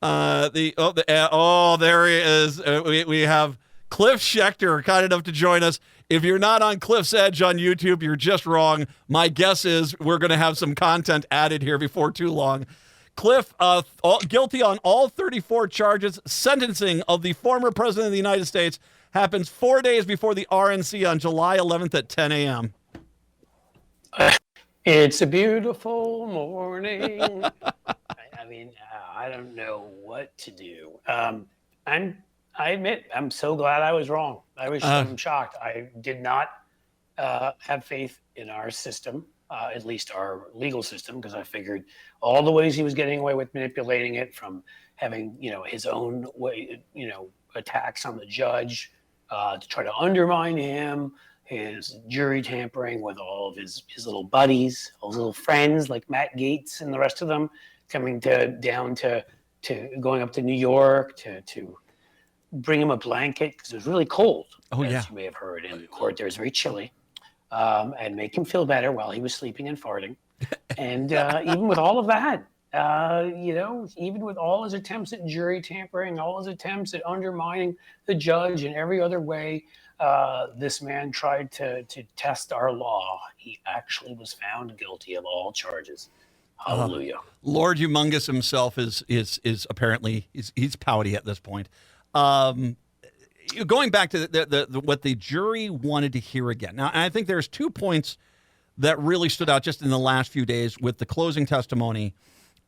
There he is. We have Cliff Schecter, kind enough to join us. If you're not on Cliff's Edge on YouTube, you're just wrong. My guess is we're going to have some content added here before too long. Cliff, guilty on all 34 charges. Sentencing of the former president of the United States happens 4 days before the RNC on July 11th at 10 a.m. It's a beautiful morning. I don't know what to do. I admit, I'm so glad I was wrong. I'm shocked. I did not have faith in our system, at least our legal system, because I figured all the ways he was getting away with manipulating it, from having, his own way, attacks on the judge to try to undermine him, his jury tampering with all of his little buddies, all his little friends like Matt Gaetz and the rest of them, coming down to going up to New York to bring him a blanket because it was really cold. As you may have heard in court, there was very chilly, and make him feel better while he was sleeping and farting. And even with all of that, even with all his attempts at jury tampering, all his attempts at undermining the judge in every other way, this man tried to test our law. He actually was found guilty of all charges. Hallelujah. Lord Humongous himself is apparently he's pouty at this point. Going back to the what the jury wanted to hear again. Now, I think there's 2 points that really stood out just in the last few days with the closing testimony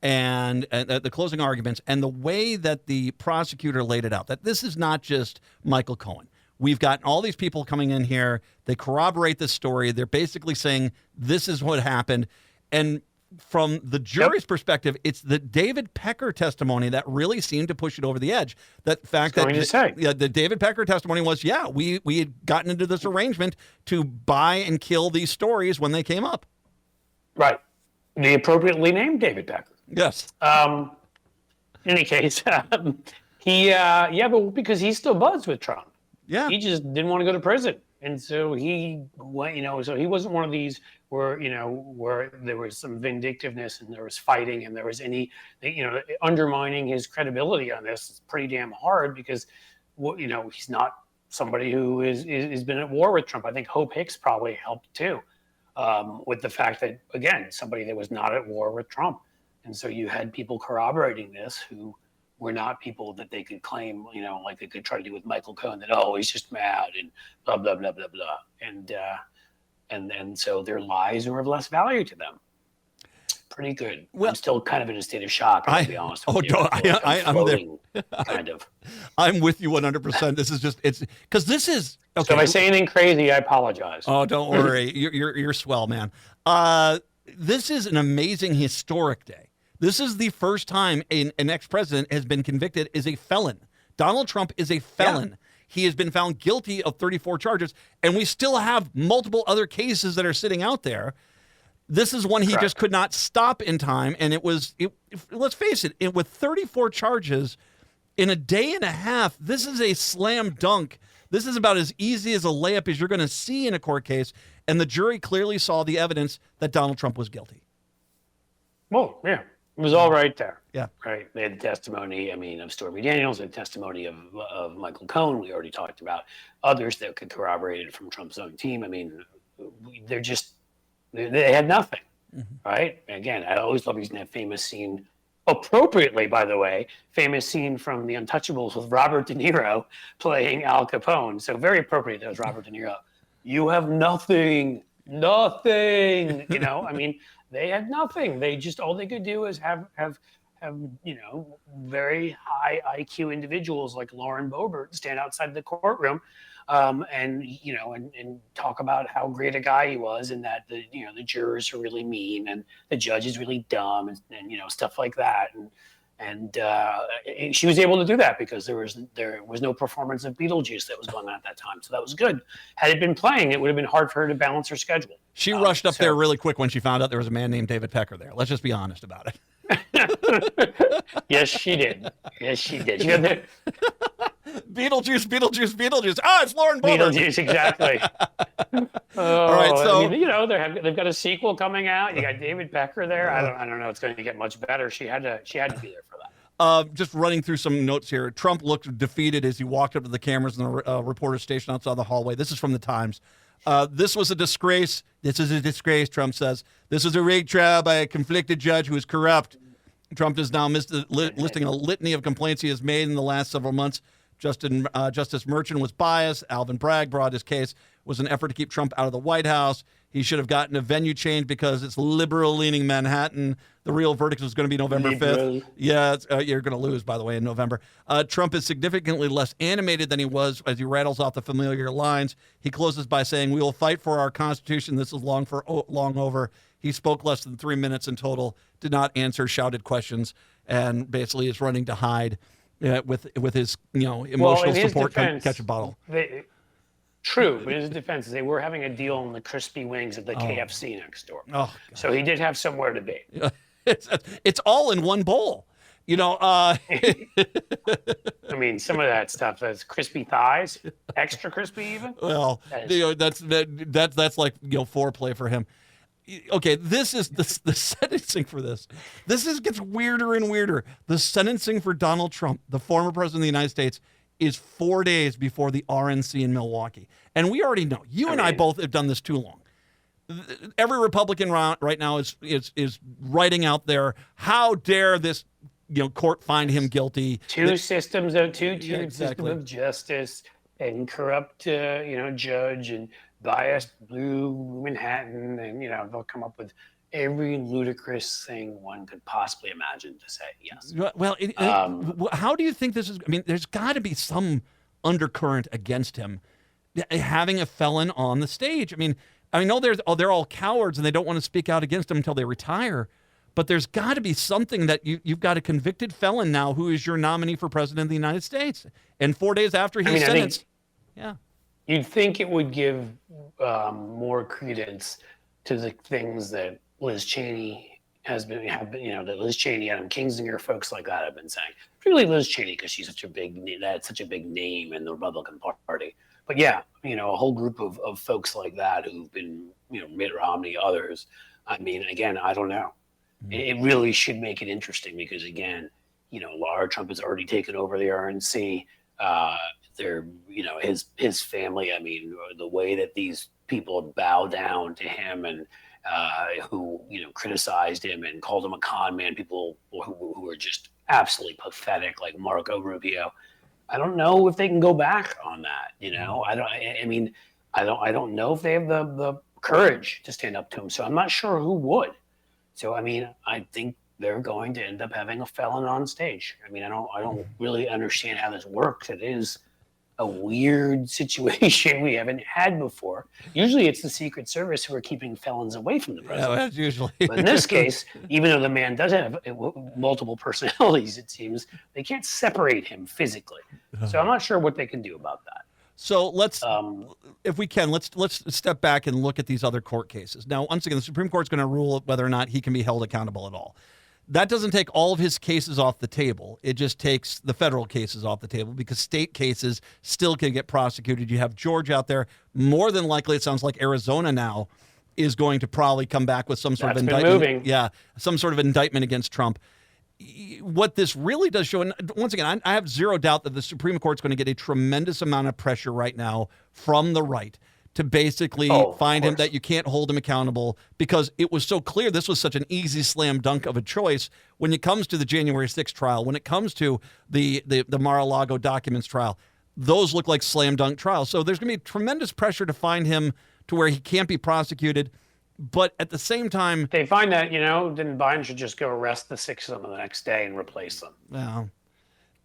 and the closing arguments and the way that the prosecutor laid it out, that this is not just Michael Cohen. We've got all these people coming in here. They corroborate this story. They're basically saying this is what happened. And from the jury's perspective, it's the David Pecker testimony that really seemed to push it over the edge. That fact the David Pecker testimony was, we had gotten into this arrangement to buy and kill these stories when they came up. Right. The appropriately named David Pecker. Yes. In any case, but because he still buzzed with Trump. Yeah. He just didn't want to go to prison. And so he went, so he wasn't one of these where there was some vindictiveness and there was fighting and there was any, undermining his credibility on this. It's pretty damn hard because, he's not somebody who has been at war with Trump. I think Hope Hicks probably helped too, with the fact that, again, somebody that was not at war with Trump. And so you had people corroborating this who were not people that they could claim, like they could try to do with Michael Cohen, that, he's just mad and blah, blah, blah, blah, blah. And so their lies were of less value to them. Pretty good. Well, I'm still kind of in a state of shock, I'll be honest with you. I'm there. Kind of. I'm with you 100%. This is just, it's because this is, okay. So if I say anything crazy, I apologize. Oh, don't worry. You're swell, man. This is an amazing historic day. This is the first time an ex-president has been convicted as a felon. Donald Trump is a felon. Yeah. He has been found guilty of 34 charges, and we still have multiple other cases that are sitting out there. This is one he just could not stop in time, and let's face it, with 34 charges in a day and a half, this is a slam dunk. This is about as easy as a layup as you're going to see in a court case, and the jury clearly saw the evidence that Donald Trump was guilty. Well, yeah. It was all right there. Yeah. Right. They had testimony, of Stormy Daniels, they had testimony of Michael Cohen. We already talked about others that could corroborate it from Trump's own team. They had nothing. Mm-hmm. Right. Again, I always love using that famous scene, appropriately, by the way, famous scene from The Untouchables with Robert De Niro playing Al Capone. So very appropriate. That was Robert De Niro. You have nothing. They had nothing. They just, all they could do is have very high IQ individuals like Lauren Boebert stand outside the courtroom, and talk about how great a guy he was, and that the jurors are really mean and the judge is really dumb and stuff like that. And she was able to do that because there was no performance of Beetlejuice that was going on at that time. So that was good. Had it been playing, it would have been hard for her to balance her schedule. She rushed up there really quick when she found out there was a man named David Pecker there. Let's just be honest about it. Yes, she did. You know, Beetlejuice. Oh, it's Lauren Boebert. Beetlejuice, exactly. All right, so they've got a sequel coming out. You got David Pecker there. I don't know. It's going to get much better. She had to be there for that. Just running through some notes here. Trump looked defeated as he walked up to the cameras in the reporter station outside the hallway. This is from the Times. This was a disgrace. This is a disgrace, Trump says. This was a rigged trial by a conflicted judge who is corrupt. Trump is now listing a litany of complaints he has made in the last several months. Justice Merchant was biased. Alvin Bragg brought his case. It was an effort to keep Trump out of the White House. He should have gotten a venue change because it's liberal-leaning Manhattan. The real verdict was going to be November 5th. Yeah, you're going to lose, by the way, in November. Trump is significantly less animated than he was as he rattles off the familiar lines. He closes by saying, "We will fight for our Constitution. This is long over." He spoke less than 3 minutes in total, did not answer shouted questions, and basically is running to hide with his emotional support. Catch a bottle. True, but in his defense, they were having a deal on the crispy wings at the KFC next door. Oh, so he did have somewhere to be. It's all in one bowl. I mean, some of that stuff is crispy thighs, extra crispy even. Well, that's like foreplay for him. Okay, this is the sentencing for this. Gets weirder and weirder. The sentencing for Donald Trump, the former president of the United States, is 4 days before the RNC in Milwaukee. And we already know, and I both have done this too long. Every Republican right now is writing out there, how dare this court find him guilty. Two systems of system of justice and corrupt judge and biased blue Manhattan, and they'll come up with every ludicrous thing one could possibly imagine to say. Yes. Well, how do you think this is? I mean, there's got to be some undercurrent against him having a felon on the stage. I mean, I know they're all cowards and they don't want to speak out against him until they retire. But there's got to be something that you've got a convicted felon now who is your nominee for president of the United States. And 4 days after he's sentenced. Yeah. You'd think it would give more credence to the things that Liz Cheney that Liz Cheney, Adam Kinzinger, folks like that have been saying. Particularly Liz Cheney, because she's such a big name in the Republican Party. But yeah, a whole group of folks like that who've been, Mitt Romney, others. I mean, again, I don't know. It really should make it interesting because, again, Laura Trump has already taken over the RNC. His family. I mean, the way that these people bow down to him and who criticized him and called him a con man. People who are just absolutely pathetic, like Marco Rubio. I don't know if they can go back on that. I don't know if they have the courage to stand up to him. So I'm not sure who would. So, I think they're going to end up having a felon on stage. I don't really understand how this works. It is a weird situation we haven't had before. Usually it's the Secret Service who are keeping felons away from the president. Yeah, that's usually. But in this case, even though the man does have multiple personalities, it seems, they can't separate him physically. So I'm not sure what they can do about that. So let's, if we can, let's step back and look at these other court cases. Now, once again, the Supreme Court's going to rule whether or not he can be held accountable at all. That doesn't take all of his cases off the table. It just takes the federal cases off the table because state cases still can get prosecuted. You have Georgia out there. More than likely, it sounds like Arizona now is going to probably come back with some sort of indictment. Moving. Yeah, some sort of indictment against Trump. What this really does show, and once again, I have zero doubt that the Supreme Court's going to get a tremendous amount of pressure right now from the right to basically find him, that you can't hold him accountable because it was so clear this was such an easy slam dunk of a choice when it comes to the January 6th trial, when it comes to the Mar-a-Lago documents trial. Those look like slam dunk trials. So there's going to be tremendous pressure to find him to where he can't be prosecuted. But at the same time, they find that, then Biden should just go arrest the 6 of them the next day and replace them. Well,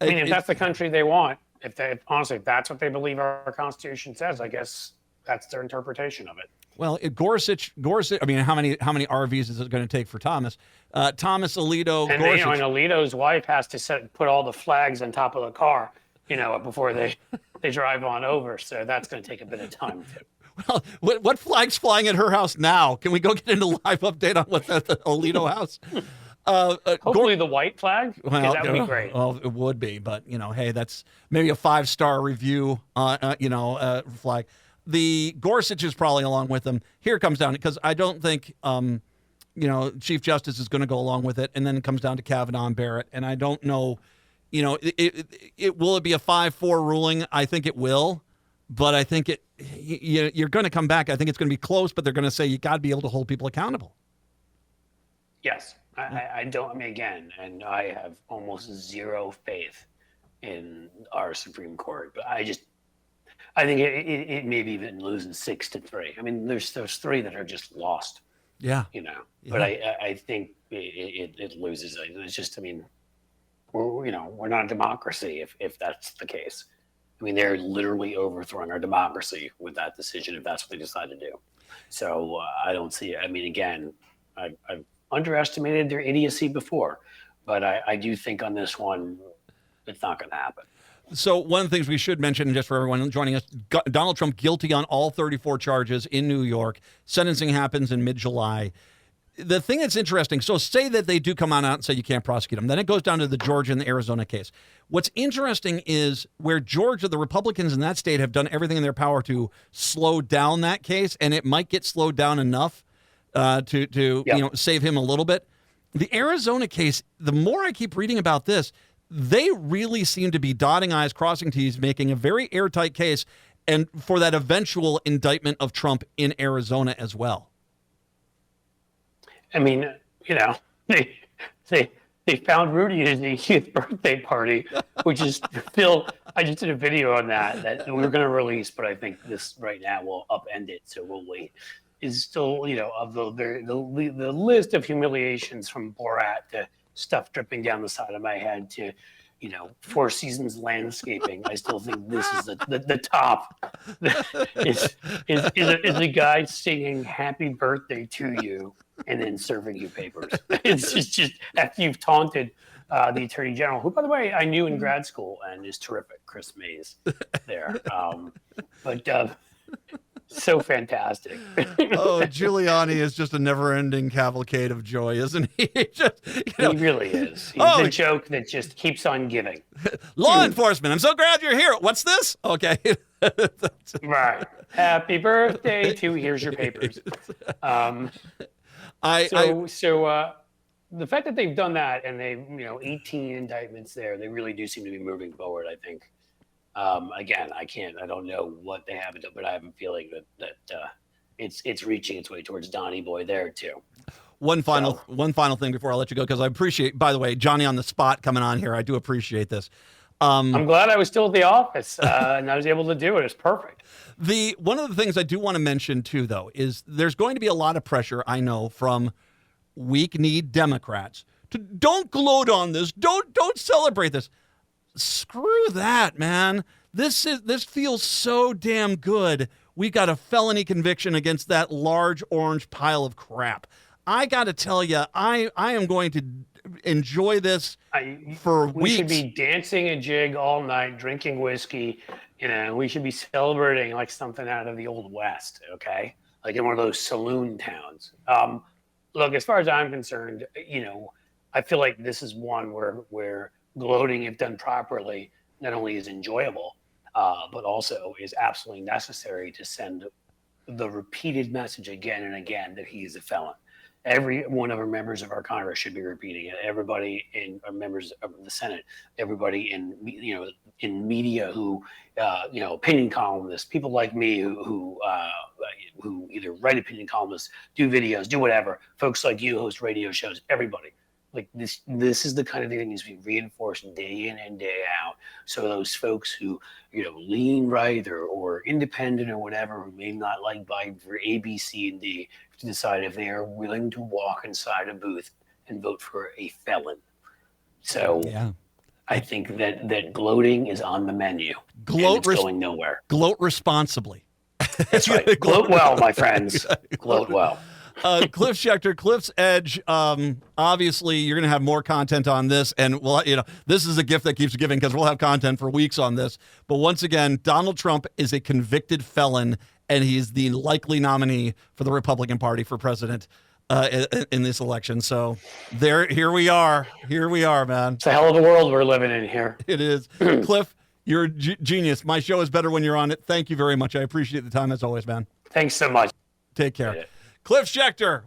if that's the country they want, if that's what they believe our Constitution says, I guess that's their interpretation of it. Well, Gorsuch. I mean, how many RVs is it going to take for Thomas? Thomas, Alito, and Gorsuch. And Alito's wife has to put all the flags on top of the car, before they drive on over. So that's going to take a bit of time too. Well, what flag's flying at her house now? Can we go get into live update on what's at the Alito house? Hopefully the white flag. Well, that would be great. Well, it would be, but hey, that's maybe a 5-star review. Flag. The Gorsuch is probably along with them. Here it comes down because I don't think, Chief Justice is going to go along with it, and then it comes down to Kavanaugh and Barrett. And I don't know, will it be a 5-4 ruling? I think it will, but I think you're going to come back. I think it's going to be close, but they're going to say you got to be able to hold people accountable. Yes, I don't. I mean, again, and I have almost zero faith in our Supreme Court, but I think it maybe even losing 6-3. I mean, there's 3 that are just lost. Yeah. Yeah. But I think it loses. It's just, I mean, we're not a democracy if that's the case. I mean, they're literally overthrowing our democracy with that decision if that's what they decide to do. So I don't see it. I mean, again, I've underestimated their idiocy before, but I do think on this one, it's not going to happen. So one of the things we should mention, just for everyone joining us, Donald Trump guilty on all 34 charges in New York. Sentencing happens in mid-July. The thing that's interesting, so say that they do come on out and say you can't prosecute him. Then it goes down to the Georgia and the Arizona case. What's interesting is where Georgia, the Republicans in that state have done everything in their power to slow down that case, and it might get slowed down enough to save him a little bit. The Arizona case, the more I keep reading about this, they really seem to be dotting I's, crossing T's, making a very airtight case, and for that eventual indictment of Trump in Arizona as well. I mean, they found Rudy at his birthday party, which is still. I just did a video on that we were going to release, but I think this right now will upend it, so we'll wait. Is still, of the list of humiliations from Borat to stuff dripping down the side of my head to, Four Seasons landscaping. I still think this is the top. is a guy singing "Happy Birthday" to you and then serving you papers. It's just after you've taunted the Attorney General, who, by the way, I knew in grad school and is terrific, Chris Mays. There, but. So fantastic. Oh, Giuliani is just a never-ending cavalcade of joy, isn't he? He really is. He's the joke that just keeps on giving. Law enforcement, I'm so glad you're here. What's this? Okay. Right. Happy birthday to here's your papers. So the fact that they've done that and they've 18 indictments there, they really do seem to be moving forward, I think. Again, I don't know what they have, but I have a feeling that it's reaching its way towards Donnie Boy there too. One final thing before I let you go, because I appreciate, by the way, Johnny on the spot coming on here. I do appreciate this. I'm glad I was still at the office and I was able to do it. It's perfect. One of the things I do want to mention too, though, is there's going to be a lot of pressure, I know, from weak-kneed Democrats to don't gloat on this, don't celebrate this. Screw that, man. This feels so damn good. We got a felony conviction against that large orange pile of crap. I got to tell you, I am going to enjoy this for weeks. We should be dancing a jig all night, drinking whiskey. We should be celebrating like something out of the Old West, okay? Like in one of those saloon towns. Look, as far as I'm concerned, I feel like this is one where gloating, if done properly, not only is enjoyable, but also is absolutely necessary to send the repeated message again and again that he is a felon. Every one of our members of our Congress should be repeating it. Everybody in our members of the Senate, everybody in media who opinion columnists, people like me who either write opinion columnists, do videos, do whatever. Folks like you host radio shows. Everybody. Like this is the kind of thing that needs to be reinforced day in and day out. So those folks who, lean right or independent or whatever, who may not like Biden for A, B, C, and D, to decide if they are willing to walk inside a booth and vote for a felon. So yeah. I think that gloating is on the menu. It's going nowhere. Gloat responsibly. That's right. Gloat well, my friends. Gloat well. Cliff Schecter, Cliff's Edge. Obviously, you're going to have more content on this, and this is a gift that keeps giving because we'll have content for weeks on this. But once again, Donald Trump is a convicted felon, and he's the likely nominee for the Republican Party for president in this election. So here we are, man. It's a hell of a world we're living in here. It is. Cliff, you're a genius. My show is better when you're on it. Thank you very much. I appreciate the time as always, man. Thanks so much. Take care. Cliff Schecter.